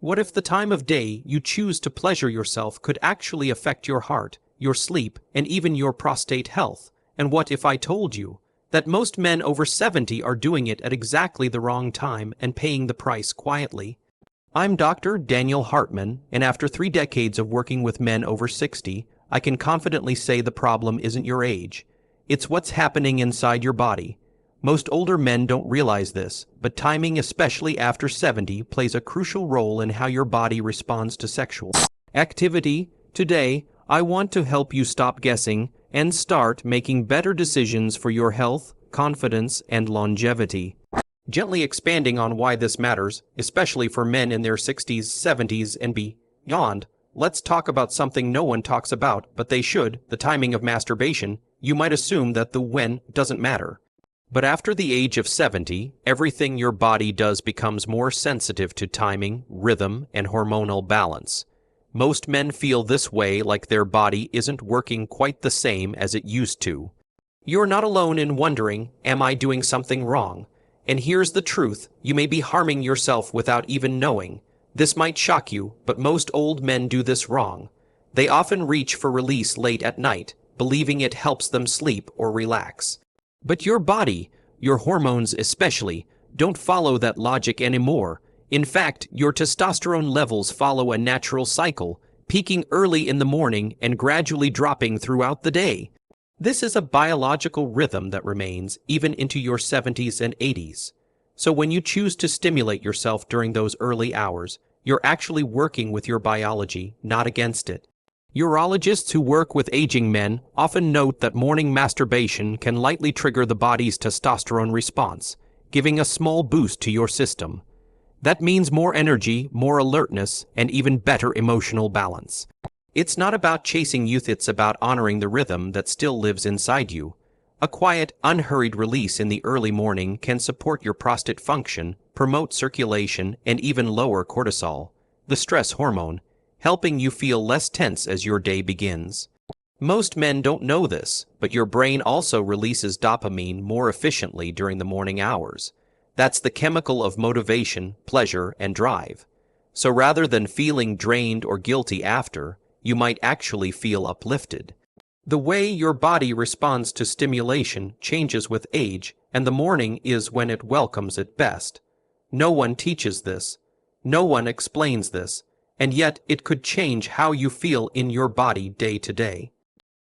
What if the time of day you choose to pleasure yourself could actually affect your heart, your sleep, and even your prostate health? And what if I told you that most men over 70 are doing it at exactly the wrong time and paying the price quietly? I'm Dr. Daniel Hartman, and after 3 decades of working with men over 60, I can confidently say the problem isn't your age. It's what's happening inside your body. Most older men don't realize this, but timing, especially after 70, plays a crucial role in how your body responds to sexual activity. Today, I want to help you stop guessing and start making better decisions for your health, confidence, and longevity. Gently expanding on why this matters, especially for men in their 60s, 70s, and beyond, let's talk about something no one talks about, but they should: the timing of masturbation. You might assume that the when doesn't matter. But after the age of 70, everything your body does becomes more sensitive to timing, rhythm, and hormonal balance. Most men feel this way, like their body isn't working quite the same as it used to. You're not alone in wondering, am I doing something wrong? And here's the truth: you may be harming yourself without even knowing. This might shock you, but most old men do this wrong. They often reach for release late at night, believing it helps them sleep or relax. But your body, your hormones especially, don't follow that logic anymore. In fact, your testosterone levels follow a natural cycle, peaking early in the morning and gradually dropping throughout the day. This is a biological rhythm that remains even into your 70s and 80s. So when you choose to stimulate yourself during those early hours, you're actually working with your biology, not against it. Urologists who work with aging men often note that morning masturbation can lightly trigger the body's testosterone response, giving a small boost to your system. That means more energy, more alertness, and even better emotional balance. It's not about chasing youth, it's about honoring the rhythm that still lives inside you. A quiet, unhurried release in the early morning can support your prostate function, promote circulation, and even lower cortisol, the stress hormone, helping you feel less tense as your day begins. Most men don't know this, but your brain also releases dopamine more efficiently during the morning hours. That's the chemical of motivation, pleasure, and drive. So rather than feeling drained or guilty after, you might actually feel uplifted. The way your body responds to stimulation changes with age, and the morning is when it welcomes it best. No one teaches this. No one explains this. And yet it could change how you feel in your body day to day.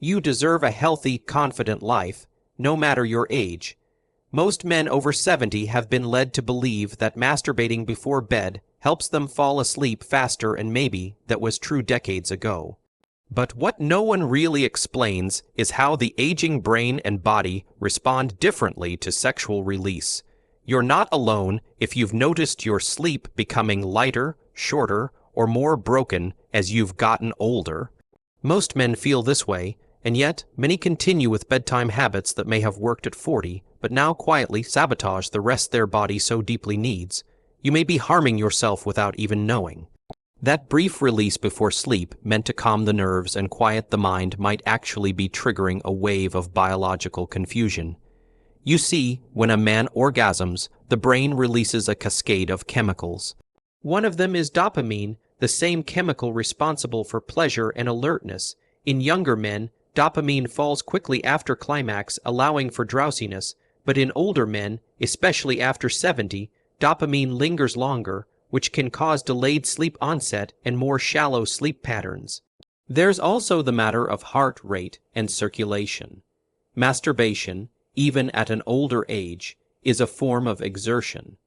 You deserve a healthy, confident life, no matter your age. Most men over 70 have been led to believe that masturbating before bed helps them fall asleep faster, and maybe that was true decades ago. But what no one really explains is how the aging brain and body respond differently to sexual release. You're not alone if you've noticed your sleep becoming lighter, shorter, or more broken as you've gotten older. Most men feel this way, and yet many continue with bedtime habits that may have worked at 40, but now quietly sabotage the rest their body so deeply needs. You may be harming yourself without even knowing. That brief release before sleep, meant to calm the nerves and quiet the mind, might actually be triggering a wave of biological confusion. You see, when a man orgasms, the brain releases a cascade of chemicals. One of them is dopamine, the same chemical responsible for pleasure and alertness. In younger men, dopamine falls quickly after climax, allowing for drowsiness, but in older men, especially after 70, dopamine lingers longer, which can cause delayed sleep onset and more shallow sleep patterns. There's also the matter of heart rate and circulation. Masturbation, even at an older age, is a form of exertion.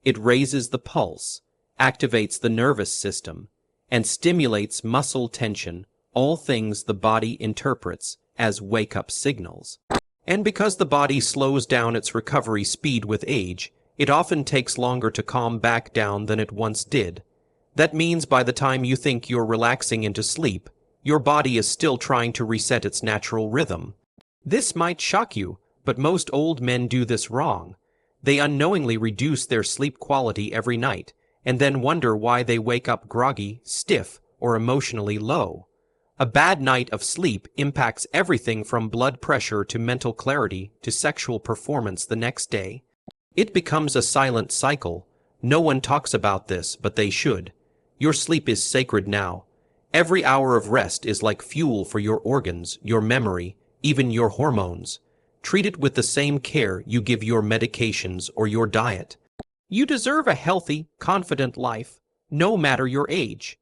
It raises the pulse, activates the nervous system, and stimulates muscle tension, all things the body interprets as wake-up signals. And because the body slows down its recovery speed with age, it often takes longer to calm back down than it once did. That means by the time you think you're relaxing into sleep, your body is still trying to reset its natural rhythm. This might shock you, but most old men do this wrong. They unknowingly reduce their sleep quality every night, and then wonder why they wake up groggy, stiff, or emotionally low. A bad night of sleep impacts everything from blood pressure to mental clarity to sexual performance the next day. It becomes a silent cycle. No one talks about this, but they should. Your sleep is sacred now. Every hour of rest is like fuel for your organs, your memory, even your hormones. Treat it with the same care you give your medications or your diet. You deserve a healthy, confident life, no matter your age.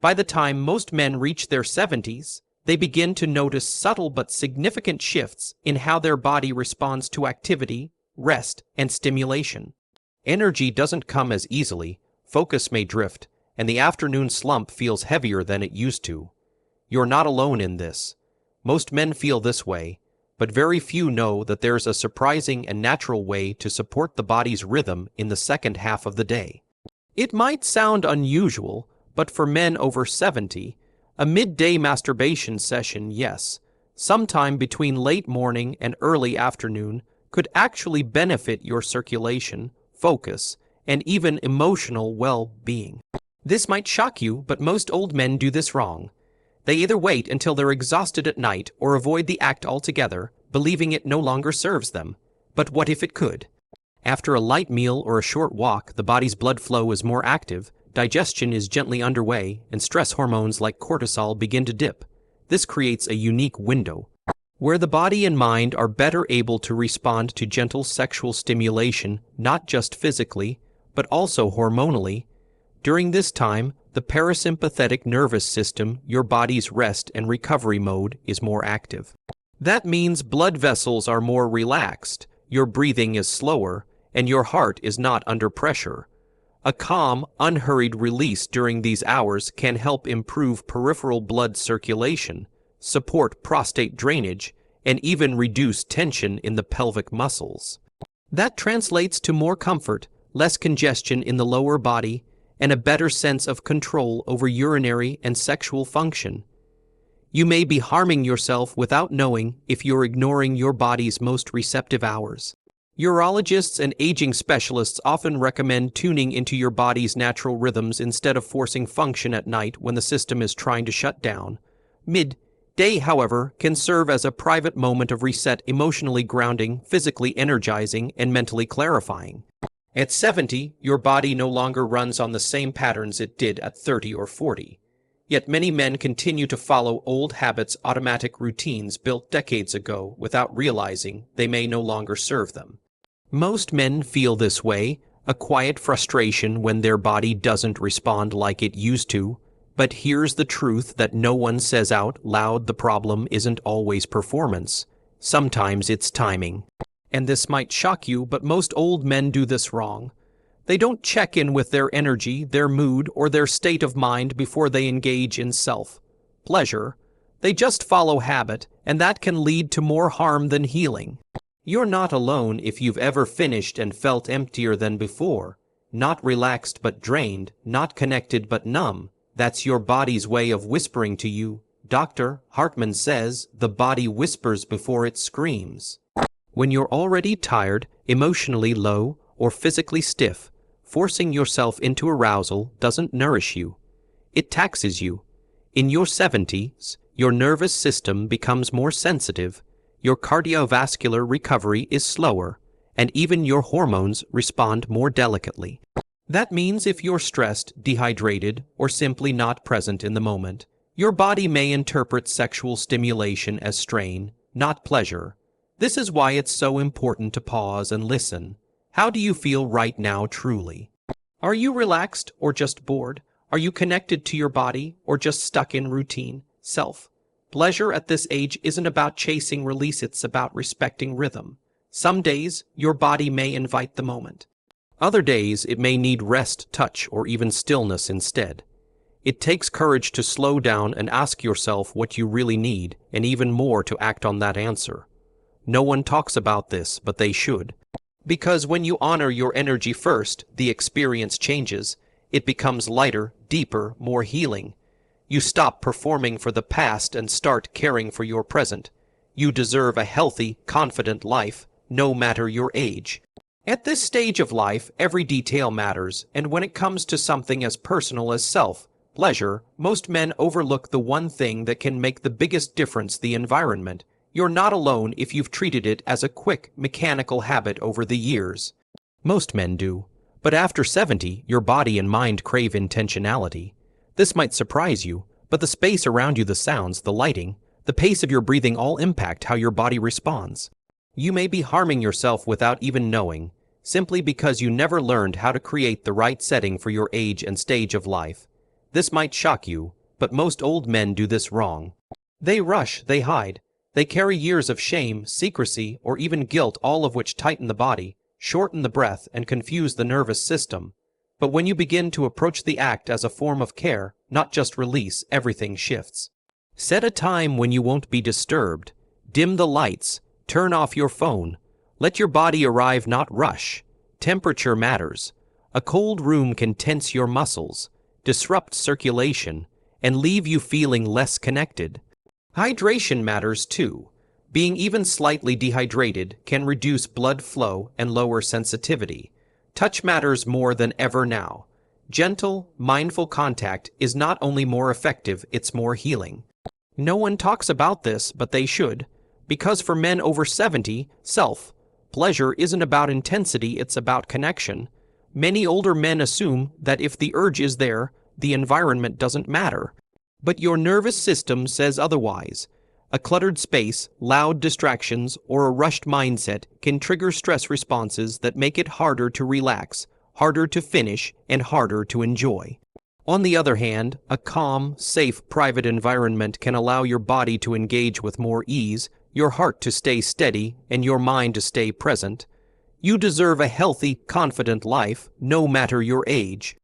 By the time most men reach their 70s, they begin to notice subtle but significant shifts in how their body responds to activity, rest, and stimulation. Energy doesn't come as easily, focus may drift, and the afternoon slump feels heavier than it used to. You're not alone in this. Most men feel this way, but very few know that there's a surprising and natural way to support the body's rhythm in the second half of the day. It might sound unusual, but for men over 70, a midday masturbation session, yes, sometime between late morning and early afternoon, could actually benefit your circulation, focus, and even emotional well-being. This might shock you, but most old men do this wrong. They either wait until they're exhausted at night or avoid the act altogether, believing it no longer serves them. But what if it could? After a light meal or a short walk, the body's blood flow is more active, digestion is gently underway, and stress hormones like cortisol begin to dip. This creates a unique window where the body and mind are better able to respond to gentle sexual stimulation, not just physically, but also hormonally. During this time, the parasympathetic nervous system, your body's rest and recovery mode, is more active. That means blood vessels are more relaxed, your breathing is slower, and your heart is not under pressure. A calm, unhurried release during these hours can help improve peripheral blood circulation, support prostate drainage, and even reduce tension in the pelvic muscles. That translates to more comfort, less congestion in the lower body, and a better sense of control over urinary and sexual function. You may be harming yourself without knowing if you're ignoring your body's most receptive hours. Urologists and aging specialists often recommend tuning into your body's natural rhythms instead of forcing function at night when the system is trying to shut down. Midday, however, can serve as a private moment of reset, emotionally grounding, physically energizing, and mentally clarifying. At 70, your body no longer runs on the same patterns it did at 30 or 40. Yet many men continue to follow old habits, automatic routines built decades ago without realizing they may no longer serve them. Most men feel this way, a quiet frustration when their body doesn't respond like it used to. But here's the truth that no one says out loud: the problem isn't always performance. Sometimes it's timing. And this might shock you, but most old men do this wrong. They don't check in with their energy, their mood, or their state of mind before they engage in self-pleasure. They just follow habit, and that can lead to more harm than healing. You're not alone if you've ever finished and felt emptier than before. Not relaxed but drained, not connected but numb. That's your body's way of whispering to you. Dr. Hartman says the body whispers before it screams. When you're already tired, emotionally low, or physically stiff, forcing yourself into arousal doesn't nourish you. It taxes you. In your 70s, your nervous system becomes more sensitive, your cardiovascular recovery is slower, and even your hormones respond more delicately. That means if you're stressed, dehydrated, or simply not present in the moment, your body may interpret sexual stimulation as strain, not pleasure. This is why it's so important to pause and listen. How do you feel right now truly? Are you relaxed or just bored? Are you connected to your body or just stuck in routine? Pleasure at this age isn't about chasing release, it's about respecting rhythm. Some days, your body may invite the moment. Other days, it may need rest, touch, or even stillness instead. It takes courage to slow down and ask yourself what you really need, and even more to act on that answer. No one talks about this, but they should. Because when you honor your energy first, the experience changes. It becomes lighter, deeper, more healing. You stop performing for the past and start caring for your present. You deserve a healthy, confident life, no matter your age. At this stage of life, every detail matters, and when it comes to something as personal as self-pleasure, most men overlook the one thing that can make the biggest difference: the environment. You're not alone if you've treated it as a quick, mechanical habit over the years. Most men do. But after 70, your body and mind crave intentionality. This might surprise you, but the space around you, the sounds, the lighting, the pace of your breathing all impact how your body responds. You may be harming yourself without even knowing, simply because you never learned how to create the right setting for your age and stage of life. This might shock you, but most old men do this wrong. They rush, they hide, they carry years of shame, secrecy, or even guilt, all of which tighten the body, shorten the breath, and confuse the nervous system. But when you begin to approach the act as a form of care, not just release, everything shifts. Set a time when you won't be disturbed. Dim the lights. Turn off your phone. Let your body arrive, not rush. Temperature matters. A cold room can tense your muscles, disrupt circulation, and leave you feeling less connected. Hydration matters too. Being even slightly dehydrated can reduce blood flow and lower sensitivity. Touch matters more than ever now. Gentle, mindful contact is not only more effective, it's more healing. No one talks about this, but they should, because for men over 70, self-pleasure isn't about intensity, it's about connection. Many older men assume that if the urge is there, the environment doesn't matter. But your nervous system says otherwise. A cluttered space, loud distractions, or a rushed mindset can trigger stress responses that make it harder to relax, harder to finish, and harder to enjoy. On the other hand, a calm, safe, private environment can allow your body to engage with more ease, your heart to stay steady, and your mind to stay present. You deserve a healthy, confident life, no matter your age.